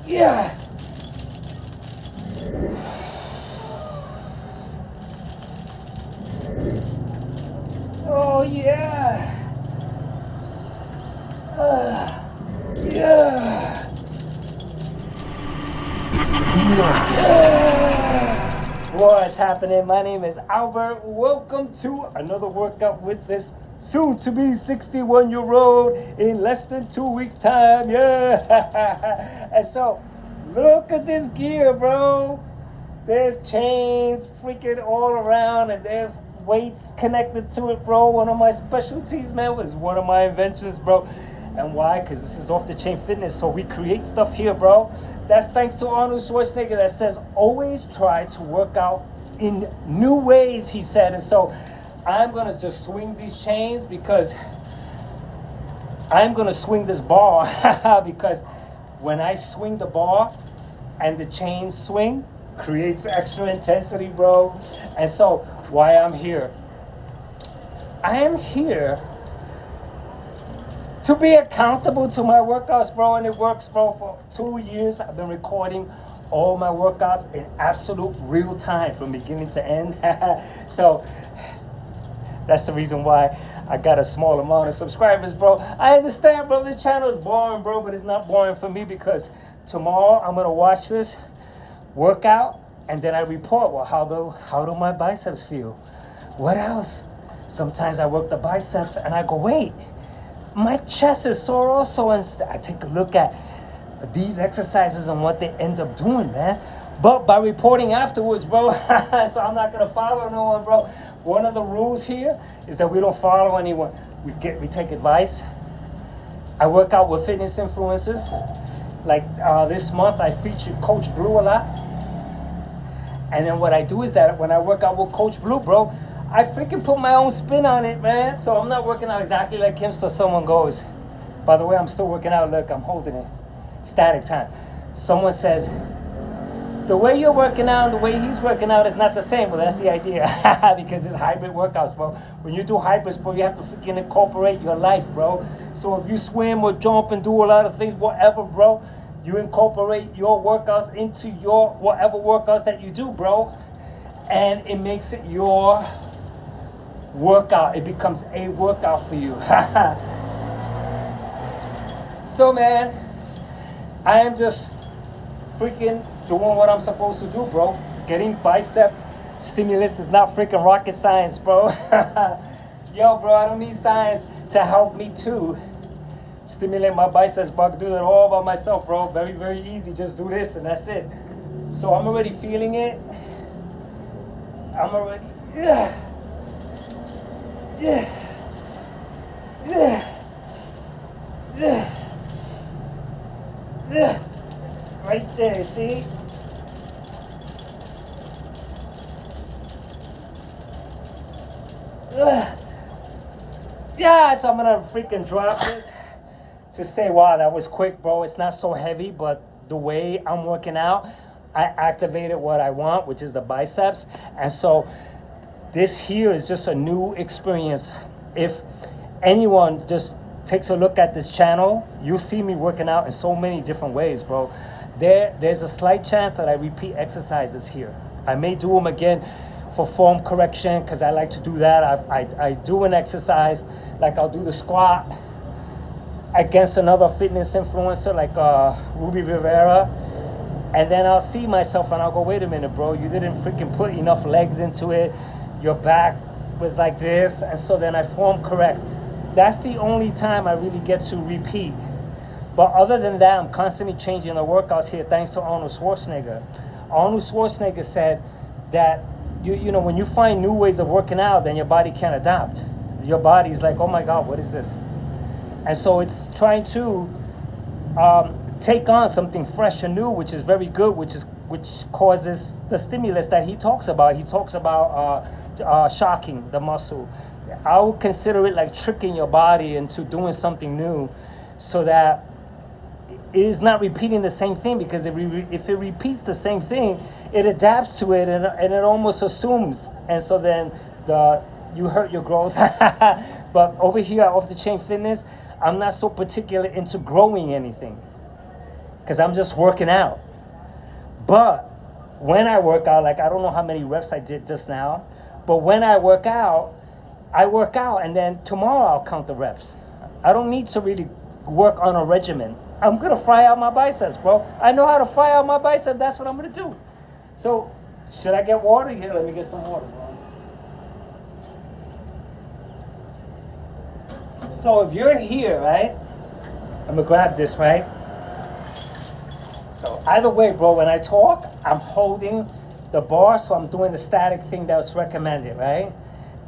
Yeah. Oh yeah. Yeah. What's happening? My name is Albert. Welcome to another workout with this soon to be 61-year-old in less than 2 weeks time. Yeah. And so look at this gear, bro. There's chains freaking all around and there's weights connected to it, bro. One of my specialties, man, was one of my inventions, bro. And why? Because this is off the chain fitness, so we create stuff here, bro. That's thanks to Arnold Schwarzenegger that says always try to work out in new ways, he said. And so I'm gonna just swing these chains because I'm gonna swing this bar because when I swing the bar and the chains swing, creates extra intensity, bro. And so why I'm here, I am here to be accountable to my workouts, bro, and it works, bro. For 2 years, I've been recording all my workouts in absolute real time from beginning to end. So that's the reason why I got a small amount of subscribers, bro. I understand, bro, this channel is boring, bro, but it's not boring for me because tomorrow I'm gonna watch this workout and then I report, well, how do my biceps feel? What else? Sometimes I work the biceps and I go, wait, my chest is sore also, and I take a look at these exercises and what they end up doing, man. But by reporting afterwards, bro, so I'm not gonna follow no one, bro. One of the rules here is that we don't follow anyone. We take advice. I work out with fitness influencers. Like this month, I featured Coach Blue a lot. And then what I do is that when I work out with Coach Blue, bro, I freaking put my own spin on it, man. So I'm not working out exactly like him, so someone goes, by the way, I'm still working out. Look, I'm holding it. Static time. Someone says, the way you're working out and the way he's working out is not the same. Well, that's the idea because it's hybrid workouts, bro. When you do hybrids, bro, you have to freaking incorporate your life, bro. So if you swim or jump and do a lot of things, whatever, bro, you incorporate your workouts into your whatever workouts that you do, bro. And it makes it your workout. It becomes a workout for you. So, man, I am just freaking doing what I'm supposed to do, bro. Getting bicep stimulus is not freaking rocket science, bro. Yo, bro, I don't need science to help me too stimulate my biceps, bro. I can do that all by myself, bro. Very, very easy. Just do this and that's it. So I'm already feeling it. I'm already, yeah. Right there, see? Yeah, so I'm gonna freaking drop this to say, wow, that was quick, bro. It's not so heavy, but the way I'm working out, I activated what I want, which is the biceps. And so this here is just a new experience. If anyone just takes a look at this channel, you'll see me working out in so many different ways, bro. There's a slight chance that I repeat exercises here. I may do them again for form correction because I like to do that. I do an exercise, like I'll do the squat against another fitness influencer like Ruby Rivera. And then I'll see myself and I'll go, wait a minute, bro, you didn't freaking put enough legs into it. Your back was like this. And so then I form correct. That's the only time I really get to repeat. But other than that, I'm constantly changing the workouts here thanks to Arnold Schwarzenegger. Arnold Schwarzenegger said that, you know, when you find new ways of working out, then your body can adapt. Your body's like, oh my God, what is this? And so it's trying to take on something fresh and new, which is very good, which causes the stimulus that he talks about. He talks about shocking the muscle. I would consider it like tricking your body into doing something new so that it is not repeating the same thing, because if it repeats the same thing, it adapts to it and it almost assumes. And so then you hurt your growth. But over here at Off the Chain Fitness, I'm not so particular into growing anything. because I'm just working out. But when I work out, like I don't know how many reps I did just now, but when I work out, and then tomorrow I'll count the reps. I don't need to really work on a regimen. I'm gonna fry out my biceps, bro. I know how to fry out my biceps. That's what I'm gonna do. So, should I get water? Here, let me get some water, bro. So if you're here, right? I'm gonna grab this, right? So either way, bro, when I talk, I'm holding the bar, so I'm doing the static thing that's recommended, right?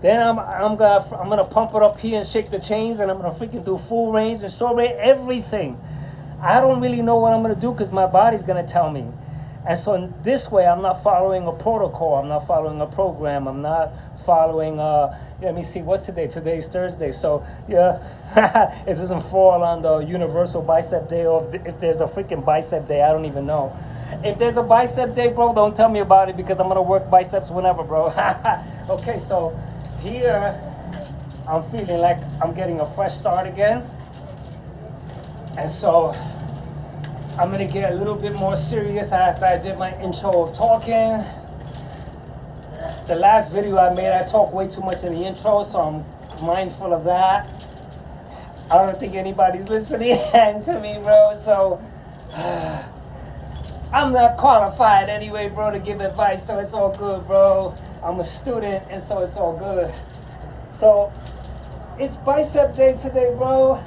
Then I'm gonna pump it up here and shake the chains, and I'm gonna freaking do full range and short range, everything. I don't really know what I'm gonna do because my body's gonna tell me. And so in this way, I'm not following a protocol. I'm not following a program. I'm not following, let me see, what's today? Today's Thursday. So, yeah, it doesn't fall on the universal bicep day, or if there's a freaking bicep day, I don't even know. If there's a bicep day, bro, don't tell me about it because I'm going to work biceps whenever, bro. Okay, so here, I'm feeling like I'm getting a fresh start again. And so I'm gonna get a little bit more serious after I did my intro of talking. The last video I made, I talked way too much in the intro, so I'm mindful of that. I don't think anybody's listening to me, bro, so I'm not qualified anyway, bro, to give advice, so it's all good, bro. I'm a student, and so it's all good. So, it's bicep day today, bro.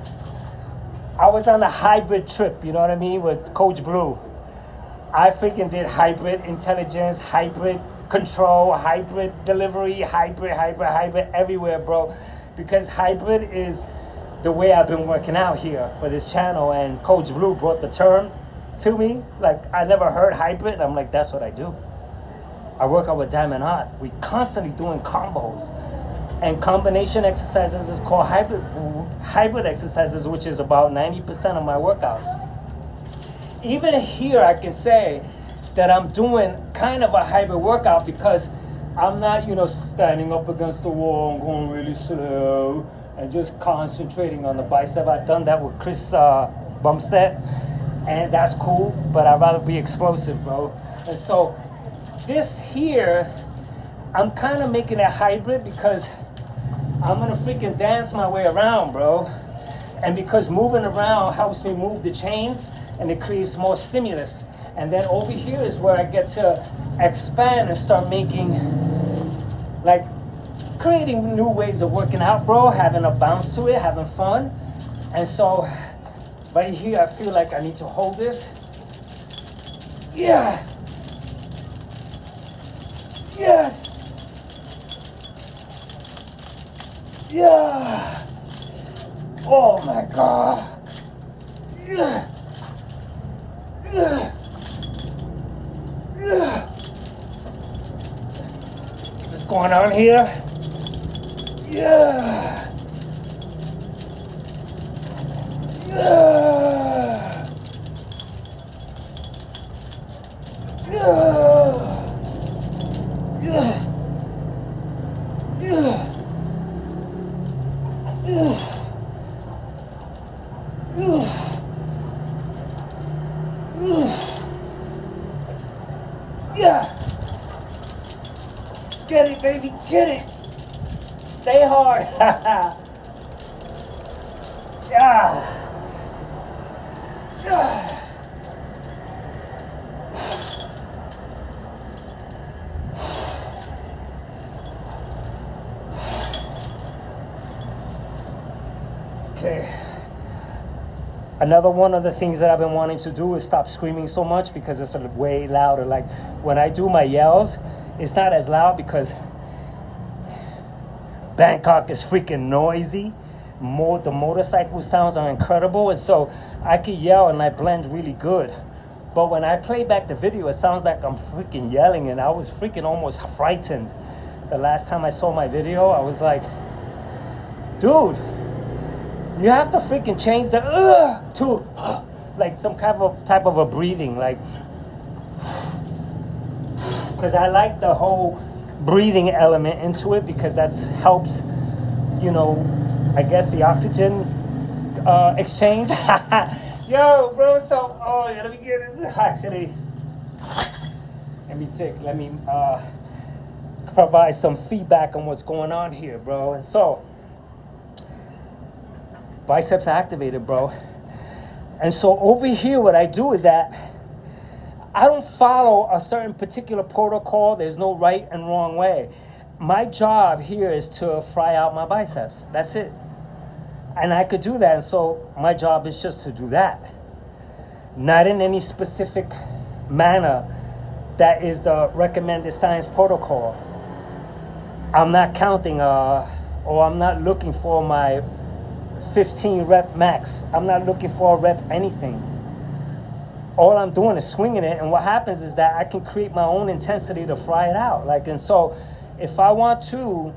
I was on a hybrid trip, you know what I mean, with Coach Blue. I freaking did hybrid intelligence, hybrid control, hybrid delivery, hybrid everywhere, bro. Because hybrid is the way I've been working out here for this channel, and Coach Blue brought the term to me. Like, I never heard hybrid, and I'm like, that's what I do. I work out with Diamond Hot. We constantly doing combos. And combination exercises is called hybrid exercises, which is about 90% of my workouts. Even here, I can say that I'm doing kind of a hybrid workout because I'm not, standing up against the wall and going really slow and just concentrating on the bicep. I've done that with Chris Bumstead, and that's cool, but I'd rather be explosive, bro. And so this here, I'm kind of making it hybrid because I'm gonna freaking dance my way around, bro. And because moving around helps me move the chains and it creates more stimulus. And then over here is where I get to expand and start making, like, creating new ways of working out, bro, having a bounce to it, having fun. And so right here, I feel like I need to hold this. Yeah. Yes. Yeah. Oh my God. Yeah. Yeah. Yeah. What's going on here? Yeah. Yeah. Yeah. Yeah. Yeah. Yeah. Get it, baby, get it. Stay hard. Yeah. Yeah. Okay. Another one of the things that I've been wanting to do is stop screaming so much because it's way louder. Like when I do my yells, it's not as loud because Bangkok is freaking noisy. The motorcycle sounds are incredible, and so I can yell and I blend really good. But when I play back the video, it sounds like I'm freaking yelling, and I was freaking almost frightened. The last time I saw my video, I was like, dude, you have to freaking change the to like some kind of type of a breathing, like, because I like the whole breathing element into it because that helps, I guess the oxygen exchange. Yo, bro, so, oh, yeah, let me get into, actually, let me provide some feedback on what's going on here, bro. And so, biceps activated, bro. And so over here, what I do is that I don't follow a certain particular protocol. There's no right and wrong way. My job here is to fry out my biceps. That's it. And I could do that. And so my job is just to do that. Not in any specific manner that is the recommended science protocol. I'm not counting or I'm not looking for my 15 rep max. I'm not looking for a rep anything. All I'm doing is swinging it, and what happens is that I can create my own intensity to fry it out. And so if I want to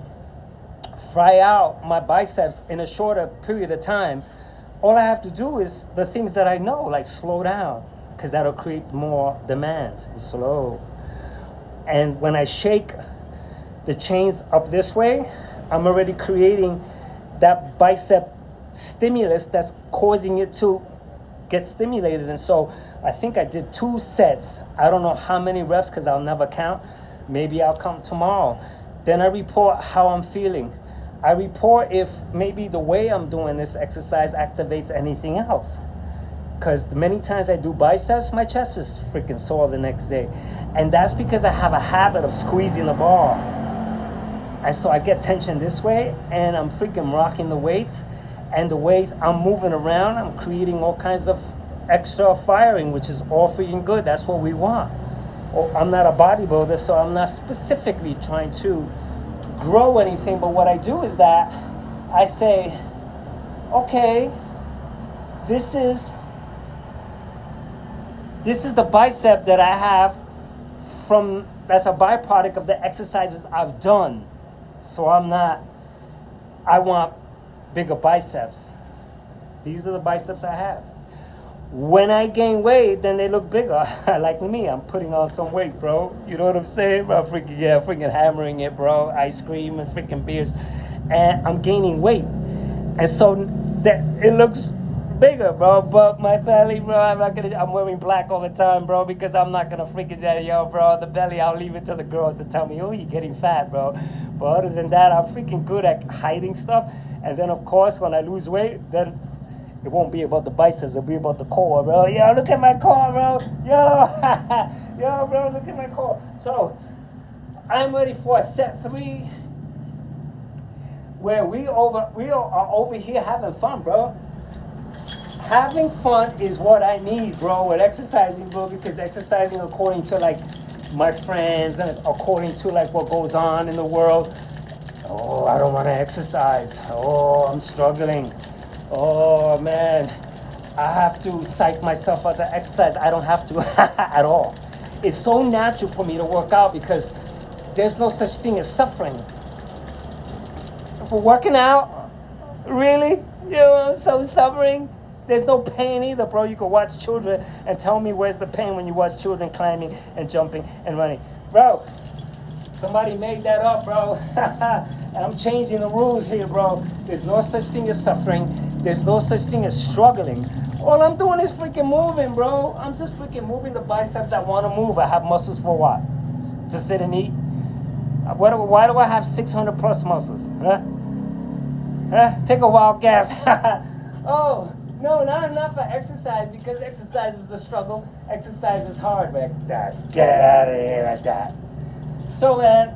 fry out my biceps in a shorter period of time, all I have to do is the things that I know, like slow down, because that'll create more demand. Slow. And when I shake the chains up this way, I'm already creating that bicep stimulus that's causing it to get stimulated. And so I think I did 2 sets. I don't know how many reps because I'll never count. Maybe I'll count tomorrow. Then I report how I'm feeling. I report if maybe the way I'm doing this exercise activates anything else. Because many times I do biceps, my chest is freaking sore the next day. And that's because I have a habit of squeezing the bar. And so I get tension this way, and I'm freaking rocking the weights. And the way I'm moving around, I'm creating all kinds of extra firing, which is all freaking good. That's what we want. I'm not a bodybuilder, so I'm not specifically trying to grow anything. But what I do is that I say, okay, this is the bicep that I have that's a byproduct of the exercises I've done. So I want bigger biceps. These are the biceps I have. When I gain weight, then they look bigger. Like me, I'm putting on some weight, bro. You know what I'm saying? I'm freaking hammering it, bro. Ice cream and freaking beers. And I'm gaining weight. And so that it looks bigger, bro. But my belly, bro, I'm wearing black all the time, bro, because I'm not gonna freaking bro, the belly, I'll leave it to the girls to tell me, oh, you're getting fat, bro. But other than that, I'm freaking good at hiding stuff. And then, of course, when I lose weight, then it won't be about the biceps. It'll be about the core, bro. Yo, look at my core, bro. Yo, bro, look at my core. So, I'm ready for a set 3 where we are over here having fun, bro. Having fun is what I need, bro, with exercising, bro, because exercising according to, like, my friends and according to, like, what goes on in the world. Oh, I don't want to exercise. Oh, I'm struggling. Oh, man. I have to psych myself out to exercise. I don't have to at all. It's so natural for me to work out because there's no such thing as suffering. For working out, really? You know, I'm so suffering. There's no pain either, bro. You can watch children and tell me where's the pain when you watch children climbing and jumping and running. Bro, somebody made that up, bro. And I'm changing the rules here, bro. There's no such thing as suffering. There's no such thing as struggling. All I'm doing is freaking moving, bro. I'm just freaking moving the biceps that want to move. I have muscles for what? To sit and eat? Why do I have 600 plus muscles? Huh? Take a wild guess. Oh, no, not enough for exercise because exercise is a struggle. Exercise is hard, man. Get out of here at that. So, man,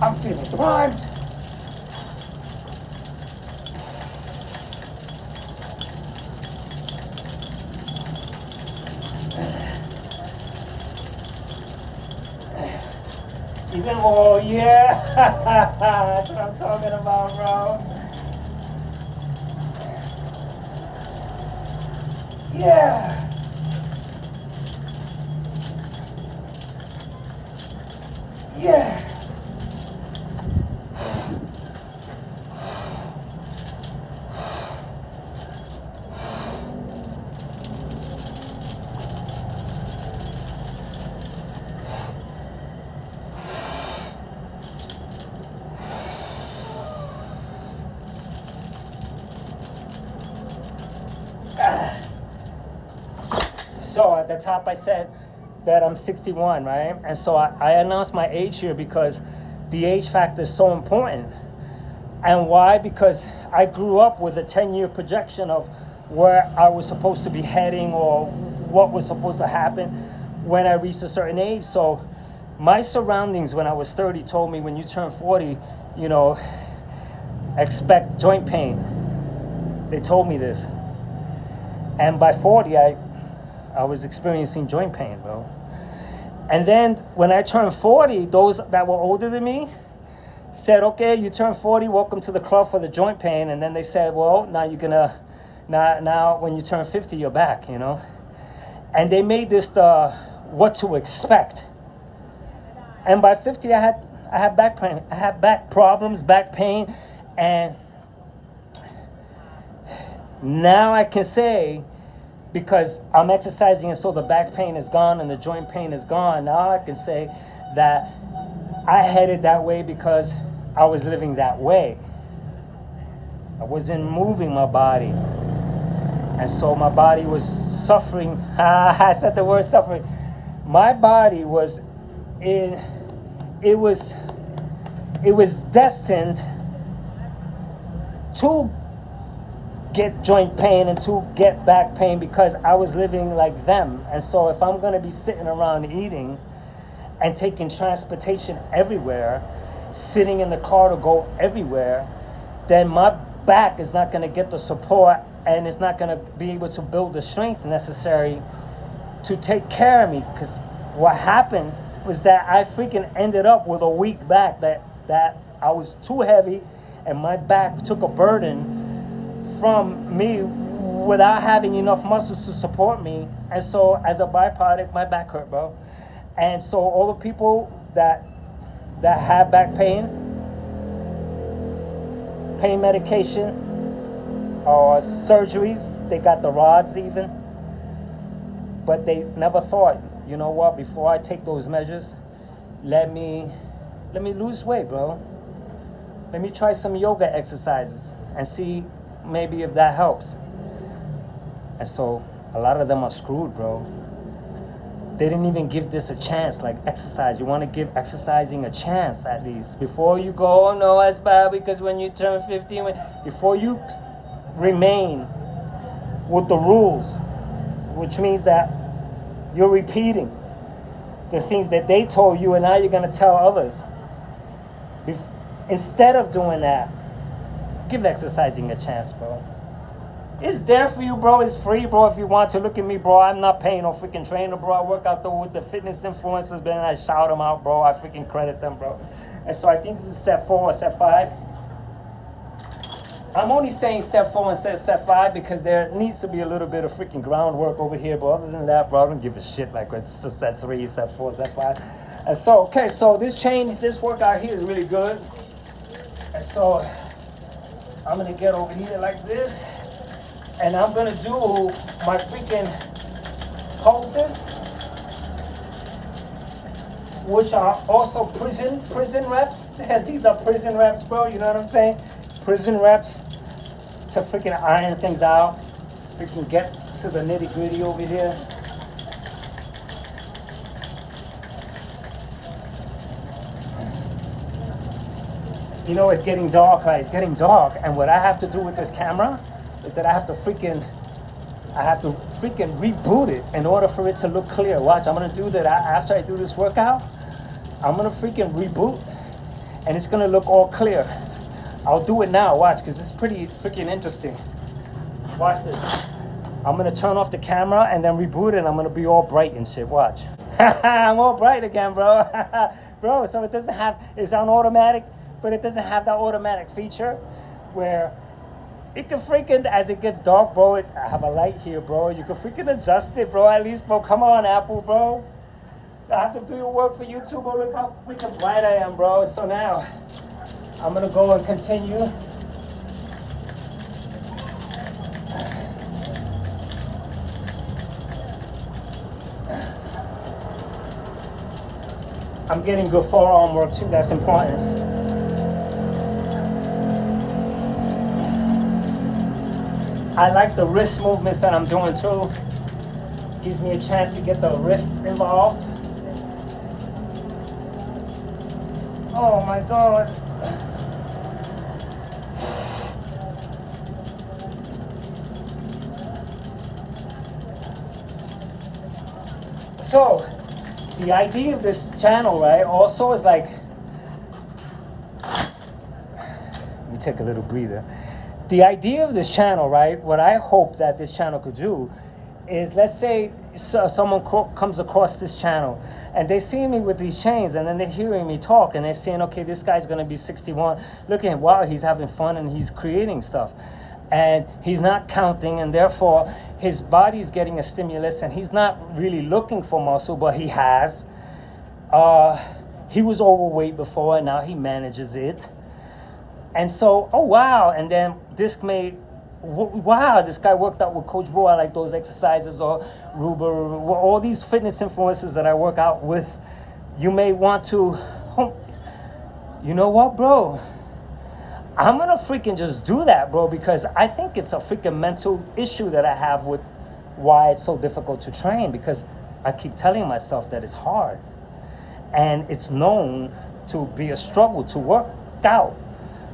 I'm feeling primed. Even more, yeah. That's what I'm talking about, bro. Yeah. Yeah. So at the top I said that I'm 61, right? And so I announced my age here because the age factor is so important. And why? Because I grew up with a 10-year projection of where I was supposed to be heading or what was supposed to happen when I reached a certain age. So my surroundings when I was 30 told me when you turn 40, you know, expect joint pain. They told me this. And by 40, I was experiencing joint pain, bro. And then when I turned 40, those that were older than me said, okay, you turned 40, welcome to the club for the joint pain. And then they said, well, now you're gonna, now when you turn 50, you're back, you know? And they made this the what to expect. And by 50, I had back pain. I had back problems, back pain. And now I can say, because I'm exercising and so the back pain is gone and the joint pain is gone, now I can say that I headed that way because I was living that way. I wasn't moving my body. And so my body was suffering. I said the word suffering. My body was it was destined to get joint pain and to get back pain because I was living like them. And so if I'm gonna be sitting around eating and taking transportation everywhere, sitting in the car to go everywhere, then my back is not gonna get the support and it's not gonna be able to build the strength necessary to take care of me. Because what happened was that I freaking ended up with a weak back, that I was too heavy and my back took a burden from me without having enough muscles to support me. And so as a byproduct, my back hurt, bro. And so all the people that have back pain medication or surgeries, they got the rods even, but they never thought, you know what, before I take those measures, let me lose weight, bro. Let me try some yoga exercises and see maybe if that helps. And so a lot of them are screwed, bro. They didn't even give this a chance, like exercise. You want to give exercising a chance at least. Before you go, oh no, that's bad because when you turn 50, before you remain with the rules, which means that you're repeating the things that they told you and now you're going to tell others. Instead of doing that, give exercising a chance, bro. It's there for you, bro. It's free, bro. If you want to look at me, bro, I'm not paying no freaking trainer, bro. I work out with the fitness influencers, but then I shout them out, bro. I freaking credit them, bro. And so I think this is set 4 or set 5. I'm only saying set 4 and set 5 because there needs to be a little bit of freaking groundwork over here, but other than that, bro, I don't give a shit like it's a set 3, set 4, set 5. And so, okay, so this workout here is really good. And so I'm gonna get over here like this. And I'm gonna do my freaking pulses, which are also prison reps. These are prison reps, bro, you know what I'm saying? Prison reps to freaking iron things out. Freaking get to the nitty gritty over here. You know, it's getting dark, right? It's getting dark. And what I have to do with this camera is that I have to freaking reboot it in order for it to look clear. Watch, I'm gonna do that after I do this workout. I'm gonna freaking reboot and it's gonna look all clear. I'll do it now, watch, because it's pretty freaking interesting. Watch this. I'm gonna turn off the camera and then reboot it and I'm gonna be all bright and shit, watch. I'm all bright again, bro. Bro, so it doesn't have, it's on automatic, but it doesn't have that automatic feature where it can freaking, as it gets dark, bro, I have a light here, bro. You can freaking adjust it, bro, at least, bro. Come on, Apple, bro. I have to do your work for you too, bro. Look how freaking bright I am, bro. So now, I'm gonna go and continue. I'm getting good forearm work too, that's important. I like the wrist movements that I'm doing too. Gives me a chance to get the wrist involved. Oh my God. So, the idea of this channel, right, also is like, let me take a little breather. The idea of this channel, right, what I hope that this channel could do is, let's say someone comes across this channel and they see me with these chains, and then they're hearing me talk and they're saying, okay, this guy's going to be 61. Look at him. Wow, he's having fun and he's creating stuff. And he's not counting, and therefore his body's getting a stimulus, and he's not really looking for muscle, but he has. He was overweight before, and now he manages it. And so, oh wow, and then this may, wow, this guy worked out with Coach Bro. I like those exercises, or Ruber, all these fitness influencers that I work out with. You may want to, you know what, bro? I'm gonna freaking just do that, bro, because I think it's a freaking mental issue that I have with why it's so difficult to train, because I keep telling myself that it's hard. And it's known to be a struggle to work out,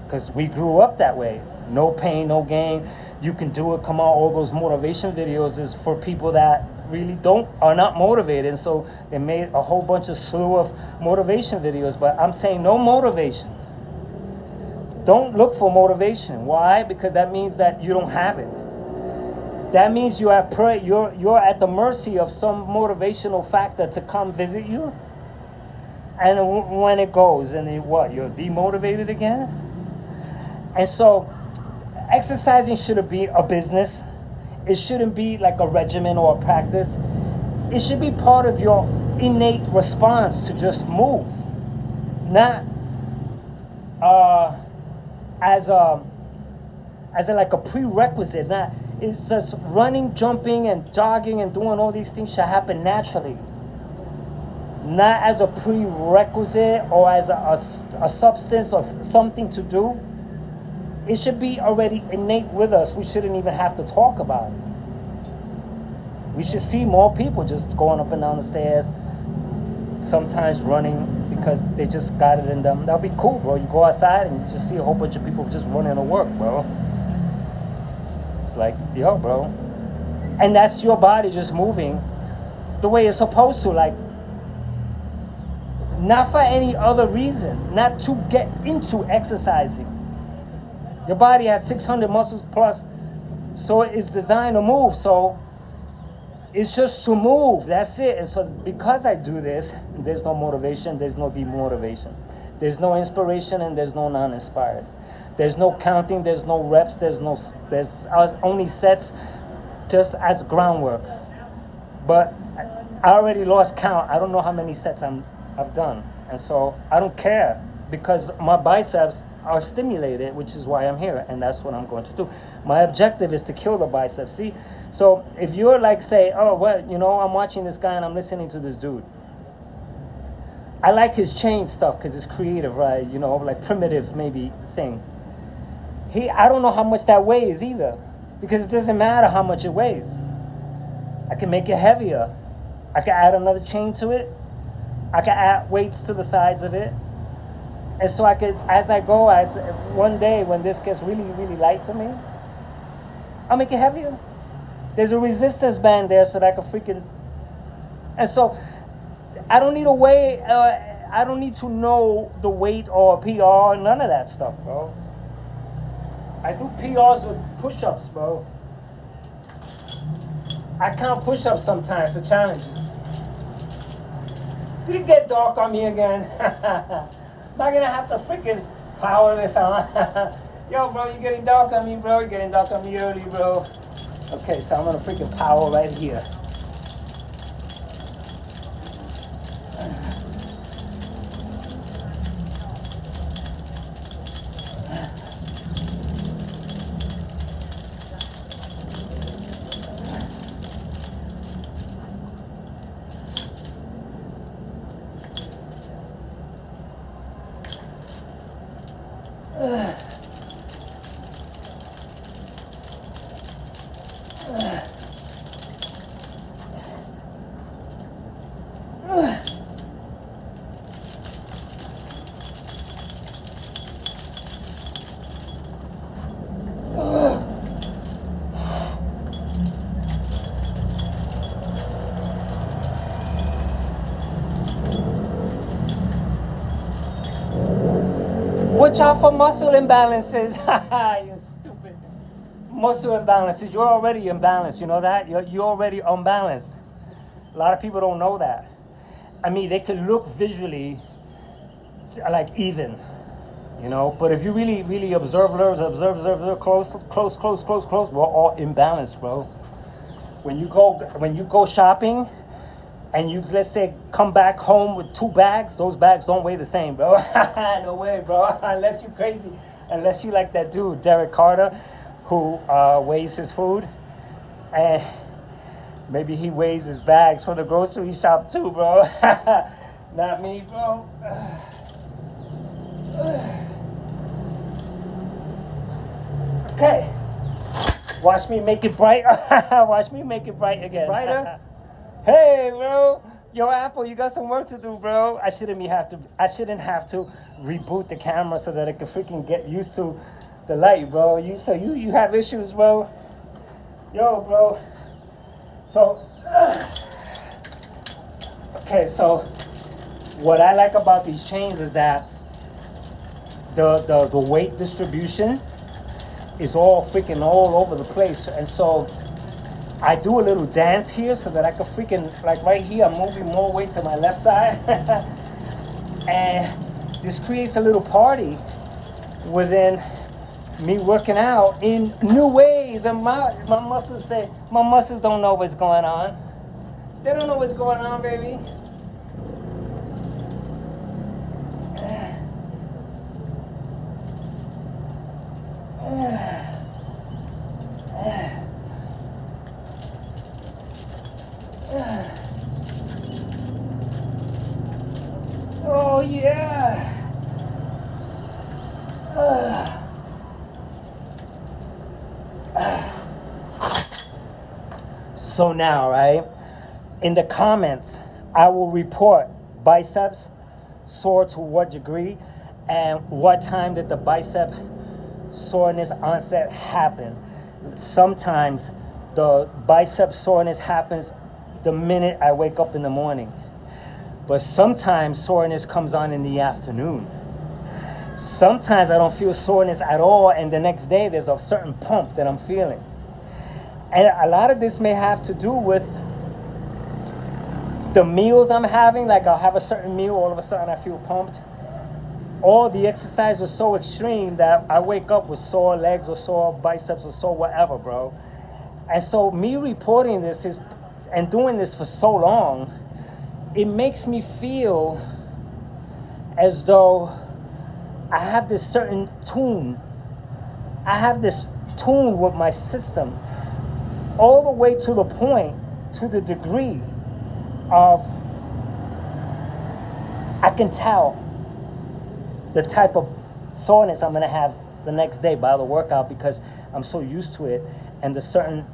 because we grew up that way. No pain, no gain. You can do it. Come on, all those motivation videos is for people that really are not motivated. And so they made a whole bunch of slew of motivation videos. But I'm saying no motivation. Don't look for motivation. Why? Because that means that you don't have it. That means you're at the mercy of some motivational factor to come visit you. And when it goes, and you're demotivated again? And so exercising shouldn't be a business. It shouldn't be like a regimen or a practice. It should be part of your innate response to just move. Not as a like a prerequisite. Not, it's just running, jumping, and jogging and doing all these things should happen naturally. Not as a prerequisite or as a substance or something to do. It should be already innate with us. We shouldn't even have to talk about it. We should see more people just going up and down the stairs, sometimes running because they just got it in them. That'll be cool, bro. You go outside and you just see a whole bunch of people just running to work, bro. It's like, yo, bro. And that's your body just moving the way it's supposed to, like, not for any other reason, not to get into exercising. Your body has 600 muscles plus, so it's designed to move. So it's just to move. That's it. And so because I do this, there's no motivation, there's no demotivation. There's no inspiration and there's no non-inspired. There's no counting, there's no reps, there's only sets just as groundwork. But I already lost count. I don't know how many sets I've done. And so I don't care, because my biceps are stimulated, which is why I'm here, and that's what I'm going to do. My objective is to kill the biceps. See, so if you're like, say, oh, well, I'm watching this guy and I'm listening to this dude. I like his chain stuff because it's creative, right? Like primitive maybe thing. I don't know how much that weighs either, because it doesn't matter how much it weighs. I can make it heavier. I can add another chain to it. I can add weights to the sides of it. And so I could, as one day when this gets really, really light for me, I'll make it heavier. There's a resistance band there so that I can freaking, and so I don't need a weight, I don't need to know the weight or PR, none of that stuff, bro. I do PRs with push-ups, bro. I count push-ups sometimes for challenges. Did it get dark on me again? Am I gonna have to freaking power this on? Yo, bro, you're getting dark on me, bro. You're getting dark on me early, bro. Okay, so I'm gonna freaking power right here. Watch out for muscle imbalances. You stupid. Muscle imbalances. You're already imbalanced. You know that? You're already unbalanced. A lot of people don't know that. I mean, they can look visually like even, you know, but if you really observe close, we're all imbalanced, bro. When you go shopping and you, let's say, come back home with 2 bags, those bags don't weigh the same, bro. No way, bro. Unless you're crazy. Unless you like that dude, Derek Carter, who weighs his food. And maybe he weighs his bags for the grocery shop too, bro. Not me, bro. Okay. Watch me make it bright. Watch me make it bright again. Brighter. Hey, bro. Yo, Apple, you got some work to do, bro. I shouldn't have to reboot the camera so that it can freaking get used to the light, bro. You have issues, bro. Yo, bro. So, okay, so what I like about these chains is that the weight distribution is all freaking all over the place. And so I do a little dance here so that I can freaking, like right here, I'm moving more weight to my left side. And this creates a little party within me working out in new ways. And my muscles don't know what's going on. They don't know what's going on, baby. Oh yeah. So now, right, in the comments, I will report biceps sore to what degree and what time did the bicep soreness onset happen. Sometimes the bicep soreness happens the minute I wake up in the morning. But sometimes soreness comes on in the afternoon. Sometimes I don't feel soreness at all, and the next day there's a certain pump that I'm feeling. And a lot of this may have to do with the meals I'm having. Like I'll have a certain meal, all of a sudden I feel pumped. Or the exercise was so extreme that I wake up with sore legs or sore biceps or sore whatever, bro. And so me reporting this and doing this for so long, it makes me feel as though I have this certain tune. I have this tune with my system all the way to the point, to the degree of I can tell the type of soreness I'm gonna have the next day by the workout because I'm so used to it and the certain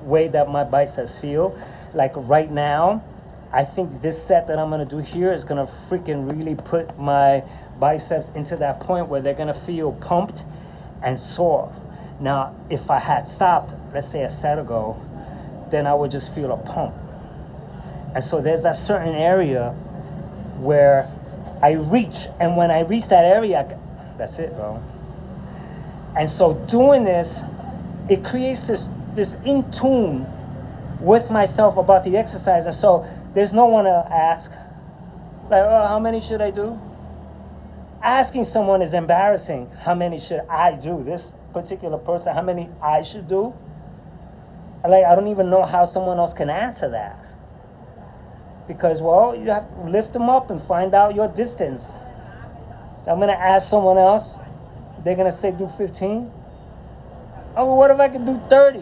way that my biceps feel. Like right now, I think this set that I'm gonna do here is gonna freaking really put my biceps into that point where they're gonna feel pumped and sore. Now, if I had stopped, let's say a set ago, then I would just feel a pump. And so there's that certain area where I reach, and when I reach that area, that's it, bro. And so doing this, it creates this in tune with myself about the exercise. And so there's no one to ask, like, oh, how many should I do? Asking someone is embarrassing. How many should I do? This particular person, how many I should do? Like, I don't even know how someone else can answer that. Because, well, you have to lift them up and find out your distance. I'm going to ask someone else. They're going to say do 15. Oh, well, what if I could do 30?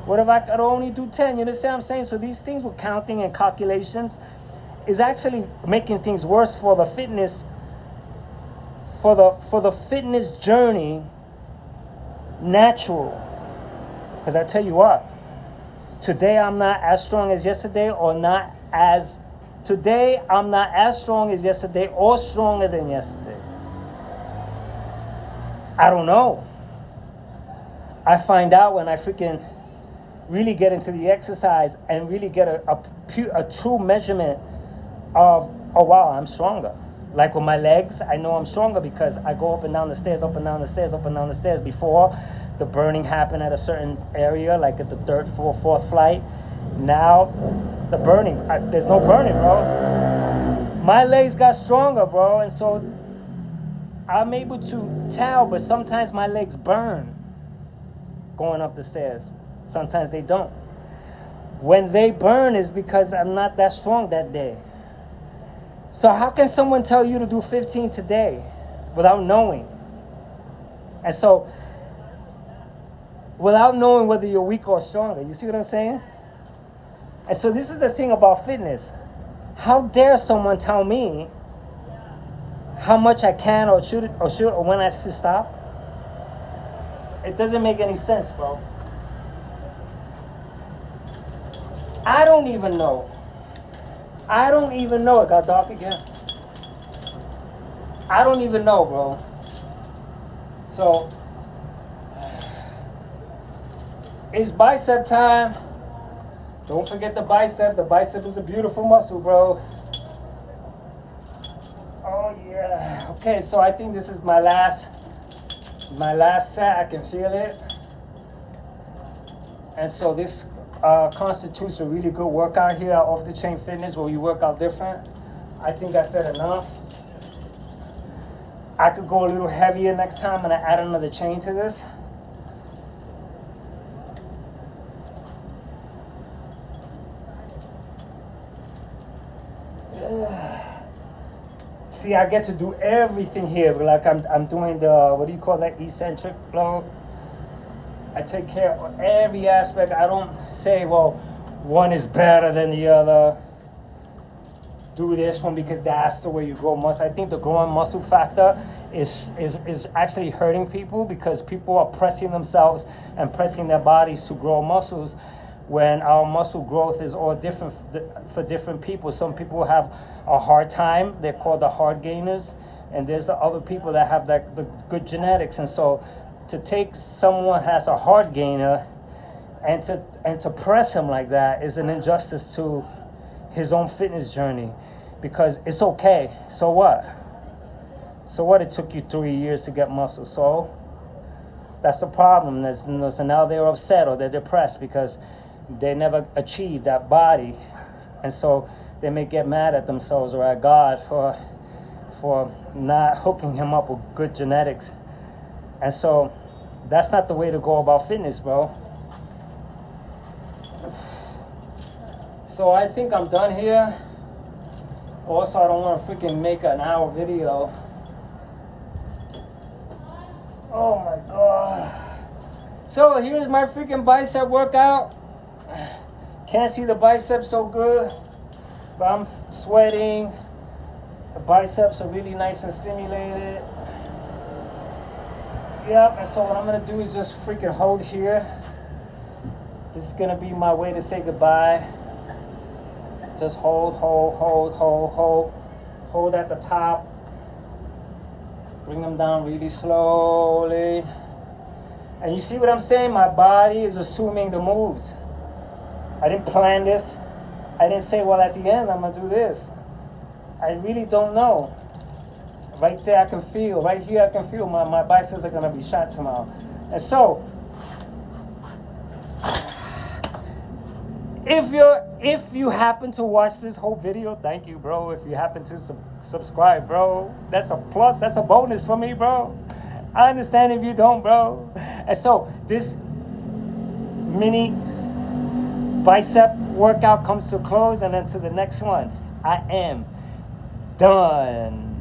What if I could only do 10? You understand what I'm saying? So these things with counting and calculations is actually making things worse for the fitness, for the fitness journey natural. Because I tell you what, today I'm not as strong as yesterday, today I'm not as strong as yesterday or stronger than yesterday. I don't know. I find out when I freaking really get into the exercise and really get a true measurement of, oh wow, I'm stronger. Like with my legs, I know I'm stronger because I go up and down the stairs, up and down the stairs, up and down the stairs. Before, the burning happened at a certain area, like at the third, fourth flight. Now, the burning, there's no burning, bro. My legs got stronger, bro, and so I'm able to tell, but sometimes my legs burn going up the stairs. Sometimes they don't. When they burn is because I'm not that strong that day. So how can someone tell you to do 15 today without knowing? And so, without knowing whether you're weak or stronger, you see what I'm saying? And so this is the thing about fitness. How dare someone tell me how much I can or should or when I should stop? It doesn't make any sense, bro. I don't even know. I don't even know. It got dark again. I don't even know, bro. So, it's bicep time. Don't forget the bicep. The bicep is a beautiful muscle, bro. Oh, yeah. Okay, so I think this is my last set. I can feel it. And so this constitutes a really good workout here at Off the Chain Fitness, where we work out different. I think I said enough. I could go a little heavier next time and I add another chain to this. See, I get to do everything here. Like I'm doing the, what do you call that, eccentric flow. I take care of every aspect. I don't say, well, one is better than the other. Do this one because that's the way you grow muscle. I think the growing muscle factor is actually hurting people because people are pressing themselves and pressing their bodies to grow muscles when our muscle growth is all different for different people. Some people have a hard time. They're called the hard gainers. And there's the other people that have the good genetics. And so to take someone who has a hard gainer and to press him like that is an injustice to his own fitness journey, because it's okay. So what? So what? It took you 3 years to get muscle. So that's the problem. So now they're upset or they're depressed because they never achieved that body, and so they may get mad at themselves or at God for not hooking him up with good genetics. And so that's not the way to go about fitness, bro. So I think I'm done here. Also, I don't want to freaking make an hour video. Oh my God. So here's my freaking bicep workout. Can't see the biceps so good, but I'm sweating. The biceps are really nice and stimulated. Yep, and so what I'm gonna do is just freaking hold here. This is gonna be my way to say goodbye. Just hold at the top. Bring them down really slowly. And you see what I'm saying? My body is assuming the moves. I didn't plan this. I didn't say, well, at the end, I'm gonna do this. I really don't know. Right there, I can feel. Right here, I can feel my biceps are gonna be shot tomorrow. And so, if you happen to watch this whole video, thank you, bro. If you happen to subscribe, bro, that's a plus. That's a bonus for me, bro. I understand if you don't, bro. And so this mini bicep workout comes to a close, and then to the next one. I am done.